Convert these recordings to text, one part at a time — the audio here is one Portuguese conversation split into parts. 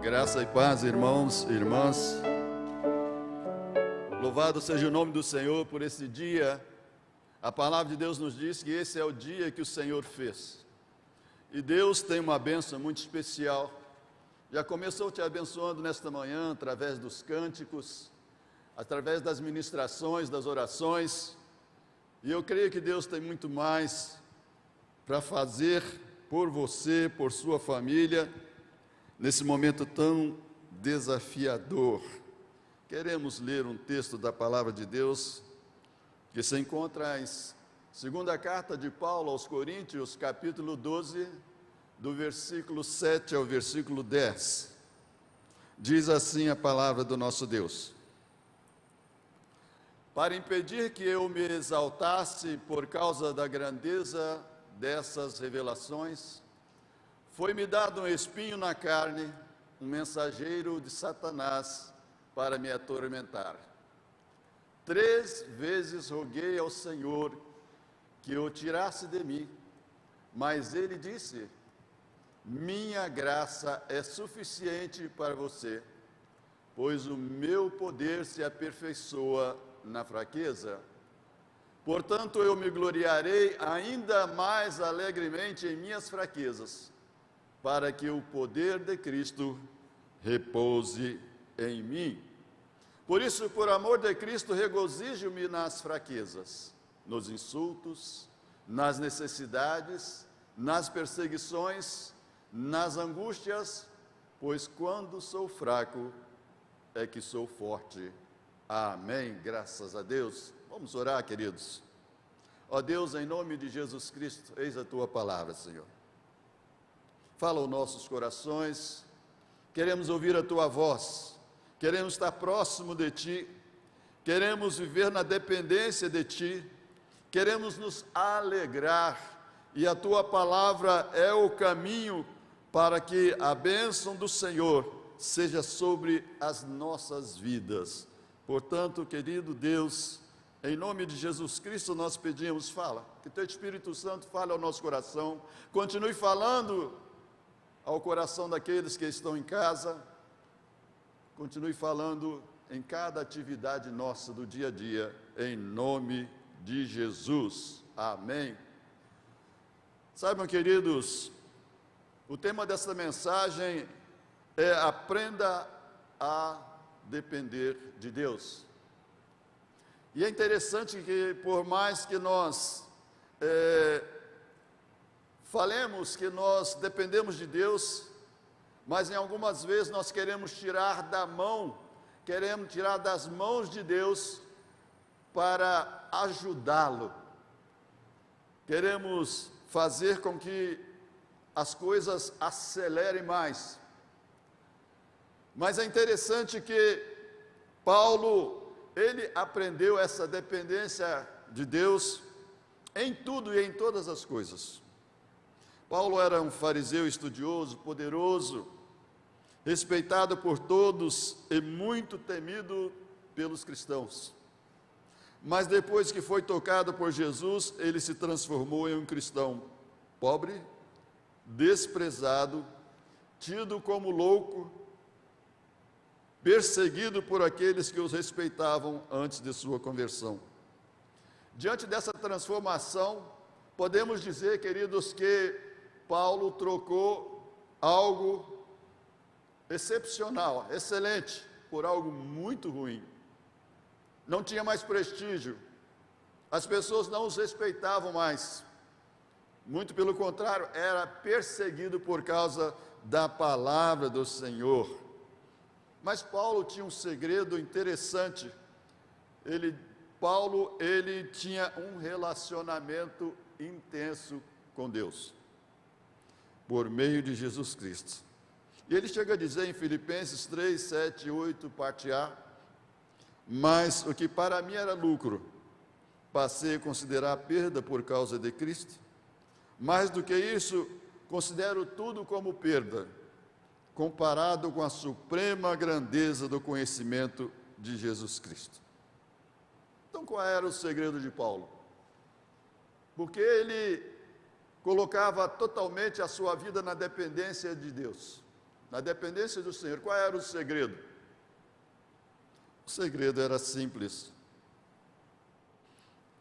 Graça e paz, irmãos e irmãs. Louvado seja o nome do Senhor por esse dia. A palavra de Deus nos diz que esse é o dia que o Senhor fez. E Deus tem uma bênção muito especial. Já começou te abençoando nesta manhã, através dos cânticos, através das ministrações, das orações. E eu creio que Deus tem muito mais para fazer por você, por sua família, nesse momento tão desafiador. Queremos ler um texto da palavra de Deus que se encontra em segunda carta de Paulo aos Coríntios, capítulo 12, do versículo 7 ao versículo 10. Diz assim a palavra do nosso Deus: para impedir que eu me exaltasse por causa da grandeza dessas revelações, foi-me dado um espinho na carne, um mensageiro de Satanás para me atormentar. 3 vezes roguei ao Senhor que o tirasse de mim, mas ele disse: minha graça é suficiente para você, pois o meu poder se aperfeiçoa na fraqueza. Portanto, eu me gloriarei ainda mais alegremente em minhas fraquezas, para que o poder de Cristo repouse em mim. Por isso, por amor de Cristo, regozijo-me nas fraquezas, nos insultos, nas necessidades, nas perseguições, nas angústias, pois quando sou fraco é que sou forte. Amém. Graças a Deus. Vamos orar, queridos. Ó Deus, em nome de Jesus Cristo, eis a tua palavra, Senhor. Fala aos nossos corações, queremos ouvir a tua voz, queremos estar próximo de ti, queremos viver na dependência de ti, queremos nos alegrar, e a tua palavra é o caminho para que a bênção do Senhor seja sobre as nossas vidas. Portanto, querido Deus, em nome de Jesus Cristo nós pedimos, fala, que teu Espírito Santo fale ao nosso coração, continue falando ao coração daqueles que estão em casa, continue falando em cada atividade nossa do dia a dia, em nome de Jesus. Amém. Saibam, queridos, o tema dessa mensagem é: aprenda a depender de Deus. E é interessante que, por mais que nós falemos que nós dependemos de Deus, mas em algumas vezes nós queremos tirar das mãos de Deus para ajudá-lo. Queremos fazer com que as coisas acelerem mais. Mas é interessante que Paulo, ele aprendeu essa dependência de Deus em tudo e em todas as coisas. Paulo era um fariseu estudioso, poderoso, respeitado por todos e muito temido pelos cristãos. Mas depois que foi tocado por Jesus, ele se transformou em um cristão pobre, desprezado, tido como louco, perseguido por aqueles que os respeitavam antes de sua conversão. Diante dessa transformação, podemos dizer, queridos, que Paulo trocou algo excepcional, excelente, por algo muito ruim. Não tinha mais prestígio, as pessoas não os respeitavam mais, muito pelo contrário, era perseguido por causa da palavra do Senhor. Mas Paulo tinha um segredo interessante. Paulo tinha um relacionamento intenso com Deus, por meio de Jesus Cristo. E ele chega a dizer em Filipenses 3, 7 e 8, parte A: mas o que para mim era lucro, passei a considerar perda por causa de Cristo. Mais do que isso, considero tudo como perda, comparado com a suprema grandeza do conhecimento de Jesus Cristo. Então, qual era o segredo de Paulo? Porque ele colocava totalmente a sua vida na dependência de Deus. na dependência do Senhor. Qual era o segredo? O segredo era simples.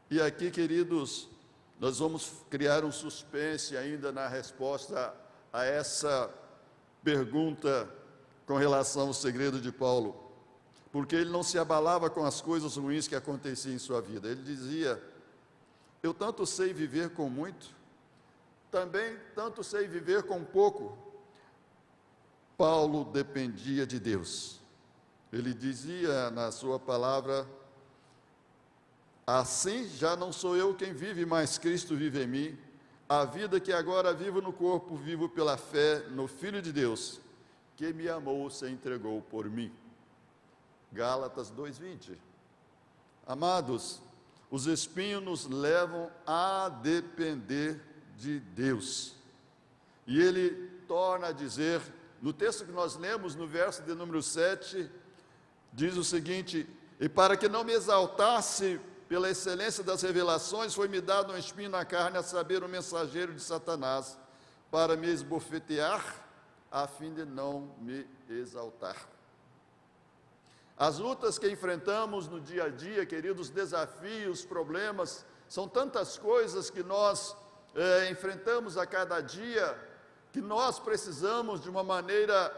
E aqui, queridos, nós vamos criar um suspense ainda na resposta a essa pergunta com relação ao segredo de Paulo, porque ele não se abalava com as coisas ruins que aconteciam em sua vida. Ele dizia: eu tanto sei viver com muito, também tanto sei viver com pouco. Paulo dependia de Deus. Ele dizia na sua palavra: assim já não sou eu quem vive, mas Cristo vive em mim. A vida que agora vivo no corpo, vivo pela fé no Filho de Deus, que me amou e se entregou por mim. Gálatas 2:20. Amados, os espinhos nos levam a depender de Deus. E ele torna a dizer, no texto que nós lemos, no verso de número 7, diz o seguinte: e para que não me exaltasse pela excelência das revelações, foi-me dado um espinho na carne, a saber, o mensageiro de Satanás, para me esbofetear, a fim de não me exaltar. As lutas que enfrentamos no dia a dia, queridos, desafios, problemas, são tantas coisas que nós enfrentamos a cada dia, que nós precisamos, de uma maneira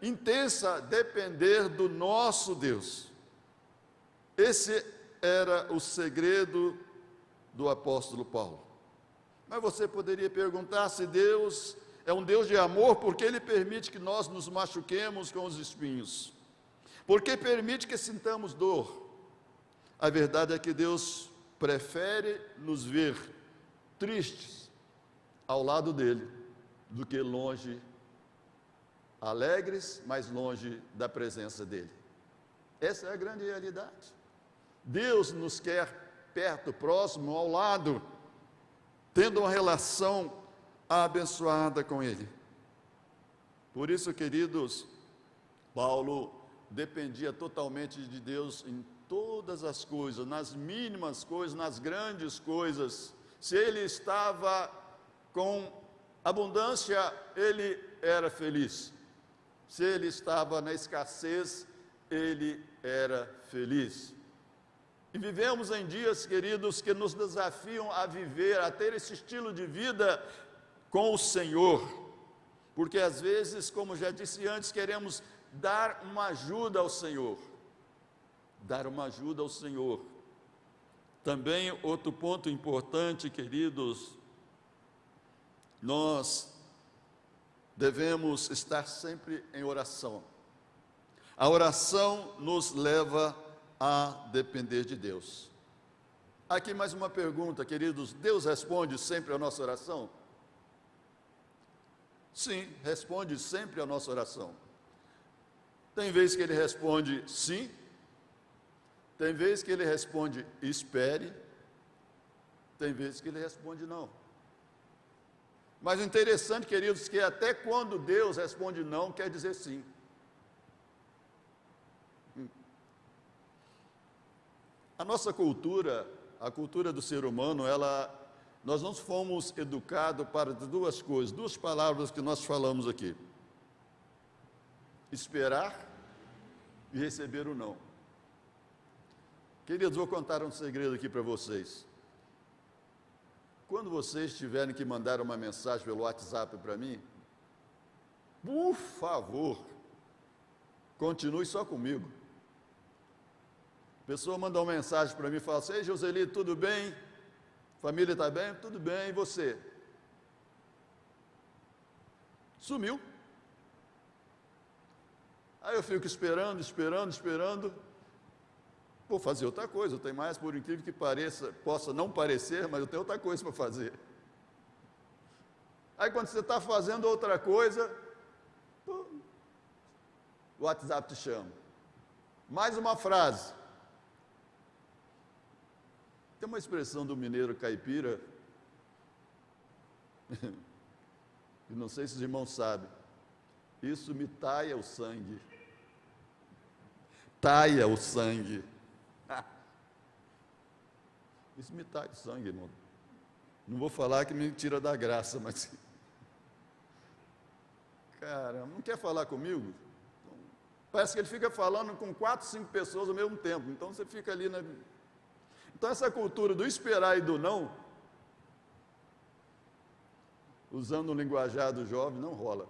intensa, depender do nosso Deus. Esse era o segredo do apóstolo Paulo. Mas você poderia perguntar se Deus é um Deus de amor, porque Ele permite que nós nos machuquemos com os espinhos? Porque permite que sintamos dor? A verdade é que Deus prefere nos ver tristes ao lado dEle, do que longe, alegres, mas longe da presença dEle. Essa é a grande realidade. Deus nos quer perto, próximo, ao lado, tendo uma relação abençoada com Ele. Por isso, queridos, Paulo dependia totalmente de Deus em todas as coisas, nas mínimas coisas, nas grandes coisas. Se ele estava com abundância, ele era feliz. Se ele estava na escassez, ele era feliz. E vivemos em dias, queridos, que nos desafiam a viver, a ter esse estilo de vida com o Senhor, porque às vezes, como já disse antes, queremos dar uma ajuda ao Senhor, Também outro ponto importante, queridos, nós devemos estar sempre em oração. A oração nos leva a depender de Deus. Aqui mais uma pergunta, queridos: Deus responde sempre a nossa oração? Sim, responde sempre a nossa oração. Tem vezes que Ele responde sim, tem vezes que Ele responde espere, tem vezes que Ele responde não. Mas o interessante, queridos, que até quando Deus responde não, quer dizer sim. A nossa cultura, a cultura do ser humano, nós não fomos educados para duas coisas, duas palavras que nós falamos aqui: esperar e receber o não. Queridos, vou contar um segredo aqui para vocês. Quando vocês tiverem que mandar uma mensagem pelo WhatsApp para mim, por favor, continue só comigo. A pessoa manda uma mensagem para mim e fala assim: ei, Joseli, tudo bem? Família está bem? Tudo bem, e você? Sumiu. Aí eu fico esperando, vou fazer outra coisa, eu tenho mais, por incrível que pareça, possa não parecer, mas eu tenho outra coisa para fazer. Aí quando você está fazendo outra coisa, o WhatsApp te chama. Mais uma frase. Tem uma expressão do mineiro caipira, e não sei se os irmãos sabem, isso me taia o sangue. Taia o sangue. Isso me taia o sangue, irmão. Não vou falar que me tira da graça, mas Caramba, não quer falar comigo? Parece que ele fica falando com 4, 5 pessoas ao mesmo tempo. Então você fica ali na... Então essa cultura do esperar e do não, usando o linguajar do jovem, não rola.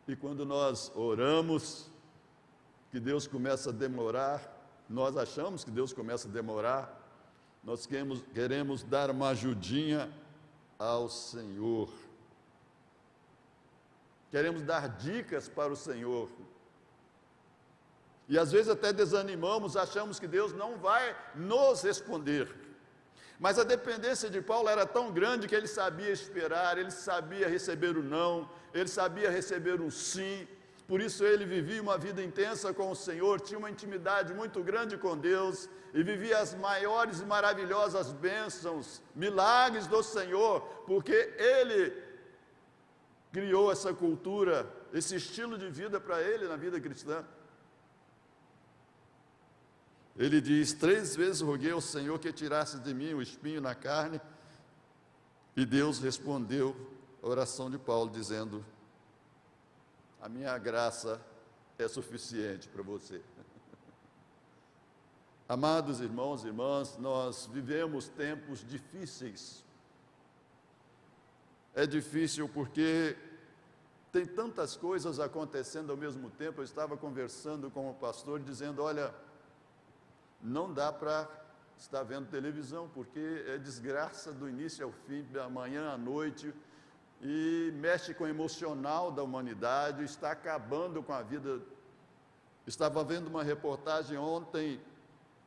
E quando nós oramos, que Deus começa a demorar, nós achamos que Deus começa a demorar, nós queremos dar uma ajudinha ao Senhor. Queremos dar dicas para o Senhor. E às vezes até desanimamos, achamos que Deus não vai nos responder. Mas a dependência de Paulo era tão grande que ele sabia esperar, ele sabia receber o não, ele sabia receber um sim. Por isso ele vivia uma vida intensa com o Senhor, tinha uma intimidade muito grande com Deus e vivia as maiores e maravilhosas bênçãos, milagres do Senhor, porque ele criou essa cultura, esse estilo de vida para ele na vida cristã. Ele diz: 3 vezes roguei ao Senhor que tirasse de mim o espinho na carne, e Deus respondeu a oração de Paulo, dizendo: a minha graça é suficiente para você. Amados irmãos e irmãs, nós vivemos tempos difíceis. É difícil porque tem tantas coisas acontecendo ao mesmo tempo. Eu estava conversando com o pastor, dizendo: olha, não dá para estar vendo televisão, porque é desgraça do início ao fim, da manhã à noite, e mexe com o emocional da humanidade, está acabando com a vida. Estava vendo uma reportagem ontem,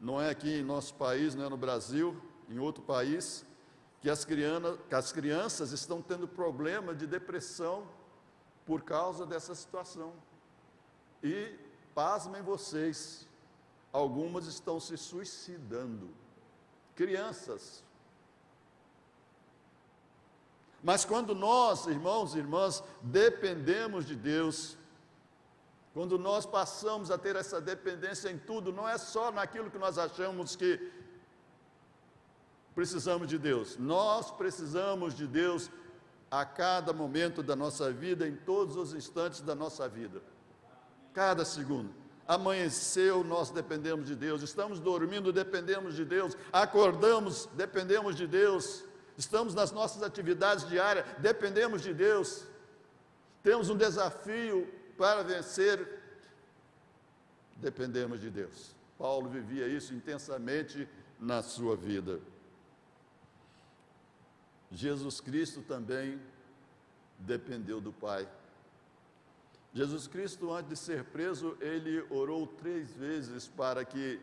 não é aqui em nosso país, não é no Brasil, em outro país, que as crianças estão tendo problema de depressão por causa dessa situação. E, pasmem vocês, algumas estão se suicidando, crianças. Mas quando nós, irmãos e irmãs, dependemos de Deus, quando nós passamos a ter essa dependência em tudo, não é só naquilo que nós achamos que precisamos de Deus, nós precisamos de Deus a cada momento da nossa vida, em todos os instantes da nossa vida, cada segundo. Amanheceu, nós dependemos de Deus, estamos dormindo, dependemos de Deus, acordamos, dependemos de Deus, estamos nas nossas atividades diárias, dependemos de Deus, temos um desafio para vencer, dependemos de Deus. Paulo vivia isso intensamente na sua vida. Jesus Cristo também dependeu do Pai. Jesus Cristo, antes de ser preso, ele orou 3 vezes para que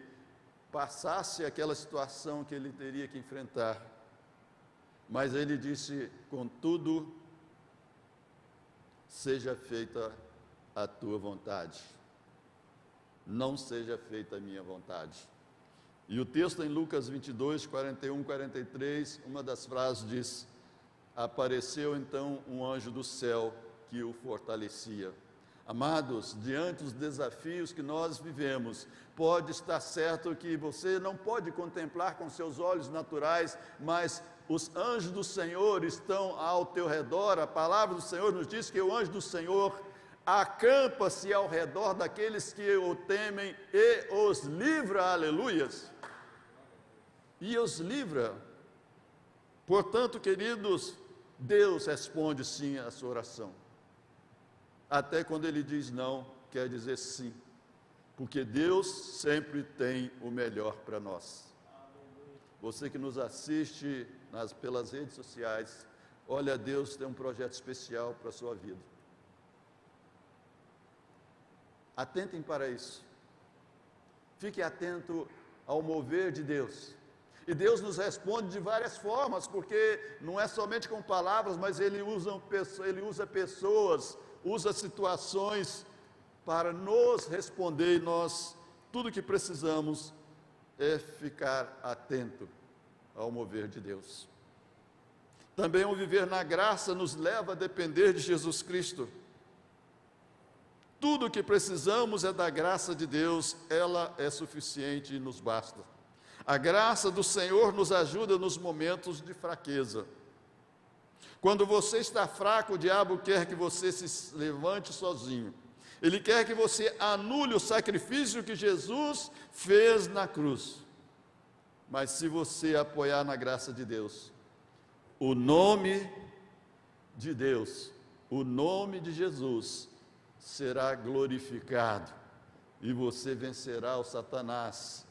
passasse aquela situação que ele teria que enfrentar. Mas ele disse: contudo, seja feita a tua vontade, não seja feita a minha vontade. E o texto em Lucas 22, 41, 43, uma das frases diz: apareceu então um anjo do céu que o fortalecia. Amados, diante dos desafios que nós vivemos, pode estar certo que você não pode contemplar com seus olhos naturais, mas os anjos do Senhor estão ao teu redor. A palavra do Senhor nos diz que o anjo do Senhor acampa-se ao redor daqueles que o temem e os livra, aleluias, e os livra. Portanto, queridos, Deus responde sim à sua oração. Até quando ele diz não, quer dizer sim, porque Deus sempre tem o melhor para nós. Você que nos assiste pelas redes sociais, olha, Deus tem um projeto especial para a sua vida. Atentem para isso. Fique atento ao mover de Deus. E Deus nos responde de várias formas, porque não é somente com palavras, mas Ele usa pessoas, usa situações para nos responder, e nós, tudo que precisamos é ficar atento ao mover de Deus. Também o viver na graça nos leva a depender de Jesus Cristo. Tudo o que precisamos é da graça de Deus, ela é suficiente e nos basta. A graça do Senhor nos ajuda nos momentos de fraqueza. Quando você está fraco, o diabo quer que você se levante sozinho. Ele quer que você anule o sacrifício que Jesus fez na cruz. Mas se você apoiar na graça de Deus, o nome de Deus, o nome de Jesus será glorificado, e você vencerá o Satanás,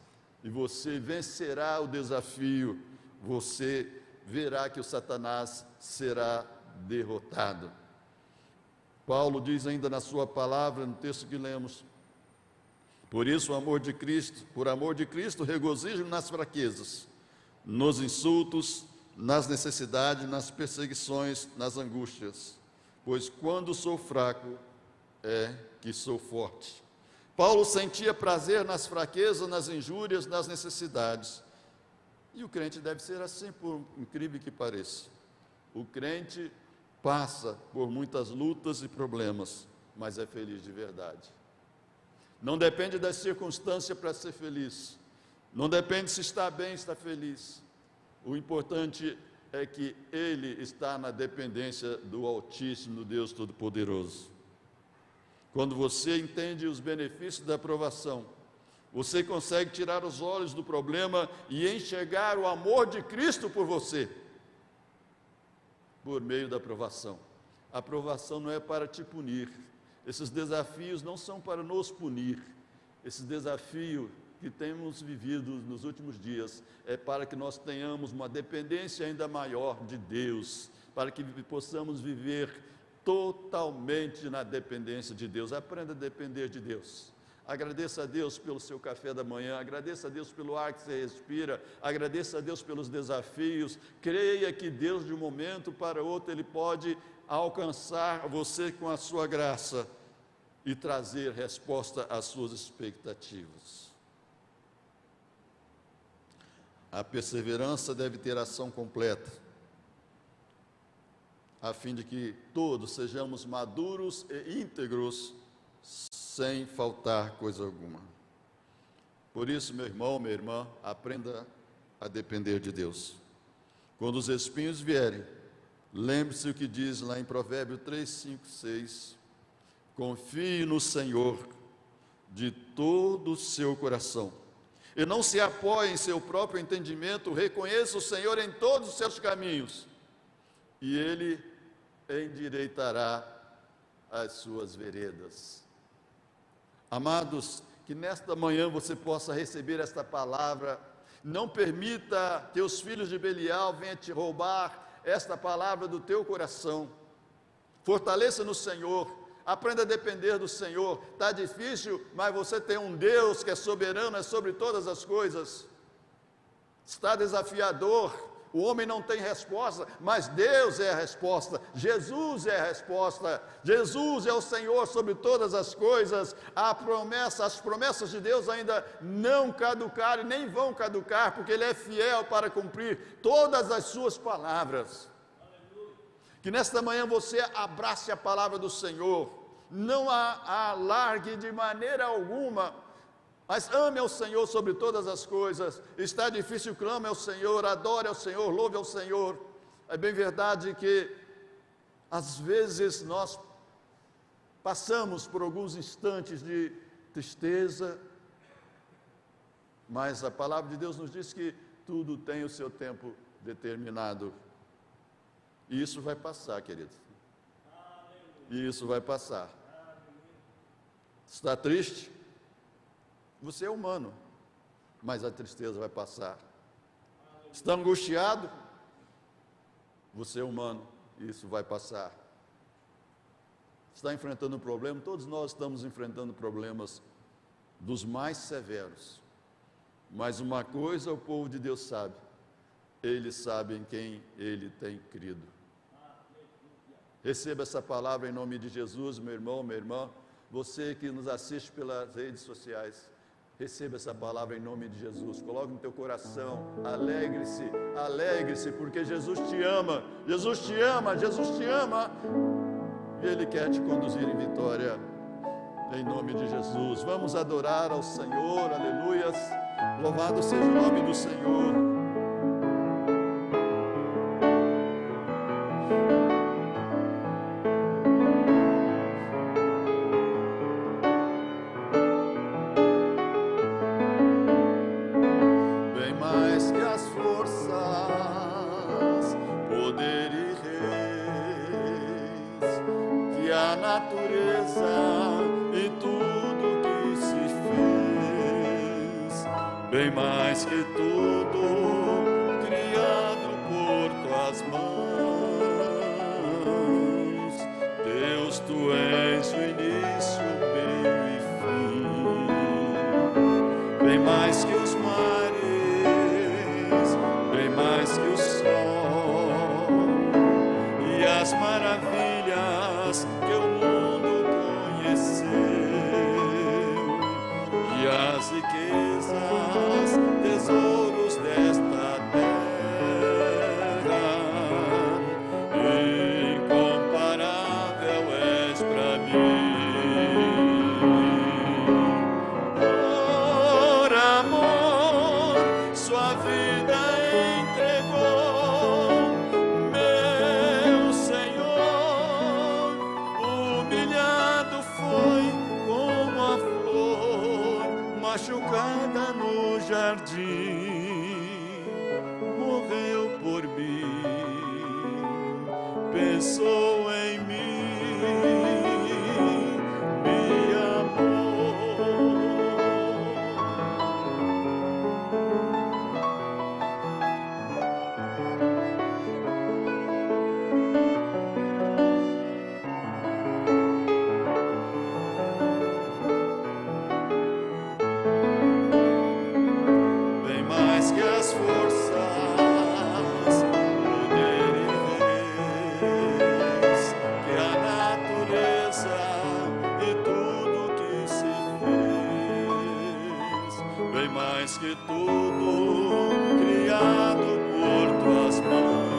e você vencerá o desafio, você verá que o Satanás será derrotado. Paulo diz ainda na sua palavra, no texto que lemos: por isso, por amor de Cristo, regozijo nas fraquezas, nos insultos, nas necessidades, nas perseguições, nas angústias, pois quando sou fraco, é que sou forte. Paulo sentia prazer nas fraquezas, nas injúrias, nas necessidades. E o crente deve ser assim, por incrível que pareça. O crente passa por muitas lutas e problemas, mas é feliz de verdade. Não depende das circunstâncias para ser feliz. Não depende se está bem, está feliz. O importante é que ele está na dependência do Altíssimo, do Deus Todo-Poderoso. Quando você entende os benefícios da aprovação, você consegue tirar os olhos do problema e enxergar o amor de Cristo por você, por meio da aprovação. A aprovação não é para te punir. Esses desafios não são para nos punir. Esse desafio que temos vivido nos últimos dias é para que nós tenhamos uma dependência ainda maior de Deus, para que possamos viver totalmente na dependência de Deus. Aprenda a depender de Deus. Agradeça a Deus pelo seu café da manhã, agradeça a Deus pelo ar que você respira, agradeça a Deus pelos desafios. Creia que Deus, de um momento para outro, Ele pode alcançar você com a sua graça e trazer resposta às suas expectativas. A perseverança deve ter ação completa, a fim de que todos sejamos maduros e íntegros, sem faltar coisa alguma. Por isso, meu irmão, minha irmã, aprenda a depender de Deus. Quando os espinhos vierem, lembre-se o que diz lá em Provérbios 3, 5, 6. Confie no Senhor de todo o seu coração, e não se apoie em seu próprio entendimento. Reconheça o Senhor em todos os seus caminhos, e Ele endireitará as suas veredas. Amados, que nesta manhã você possa receber esta palavra. Não permita que os filhos de Belial venham te roubar esta palavra do teu coração. Fortaleça no Senhor, aprenda a depender do Senhor. Está difícil, mas você tem um Deus que é soberano, é sobre todas as coisas. Está desafiador, o homem não tem resposta, mas Deus é a resposta, Jesus é a resposta, Jesus é o Senhor sobre todas as coisas. As promessas de Deus ainda não caducaram e nem vão caducar, porque Ele é fiel para cumprir todas as suas palavras. Que nesta manhã você abrace a palavra do Senhor, não a largue de maneira alguma, mas ame ao Senhor sobre todas as coisas. Está difícil, clame ao Senhor, adore ao Senhor, louve ao Senhor. É bem verdade que às vezes nós passamos por alguns instantes de tristeza, mas a palavra de Deus nos diz que tudo tem o seu tempo determinado. E isso vai passar, querido. E isso vai passar. Está triste? Você é humano, mas a tristeza vai passar. Está angustiado? Você é humano, isso vai passar. Está enfrentando um problema? Todos nós estamos enfrentando problemas dos mais severos. Mas uma coisa o povo de Deus sabe: eles sabem em quem ele tem crido. Receba essa palavra em nome de Jesus, meu irmão, minha irmã. Você que nos assiste pelas redes sociais, receba essa palavra em nome de Jesus. Coloque no teu coração, alegre-se, alegre-se, porque Jesus te ama, Jesus te ama, Jesus te ama, e Ele quer te conduzir em vitória, em nome de Jesus. Vamos adorar ao Senhor, aleluias, louvado seja o nome do Senhor. bem mais que tudo criado por tuas mãos. Deus, tu és o início, o meio e fim, bem mais que os mares, bem mais que o sol e as maravilhas que o mundo conheceu, e as riquezas, tesouros desta terra. Incomparável és pra mim. Por amor, sua vida entregou, meu Senhor. Humilhado foi como a flor machucada no jardim, morreu por mim, pensou em mim, me amou. Bem mais que as forças, poder e reis, que a natureza e tudo que se fez, bem mais que tudo criado por tuas mãos.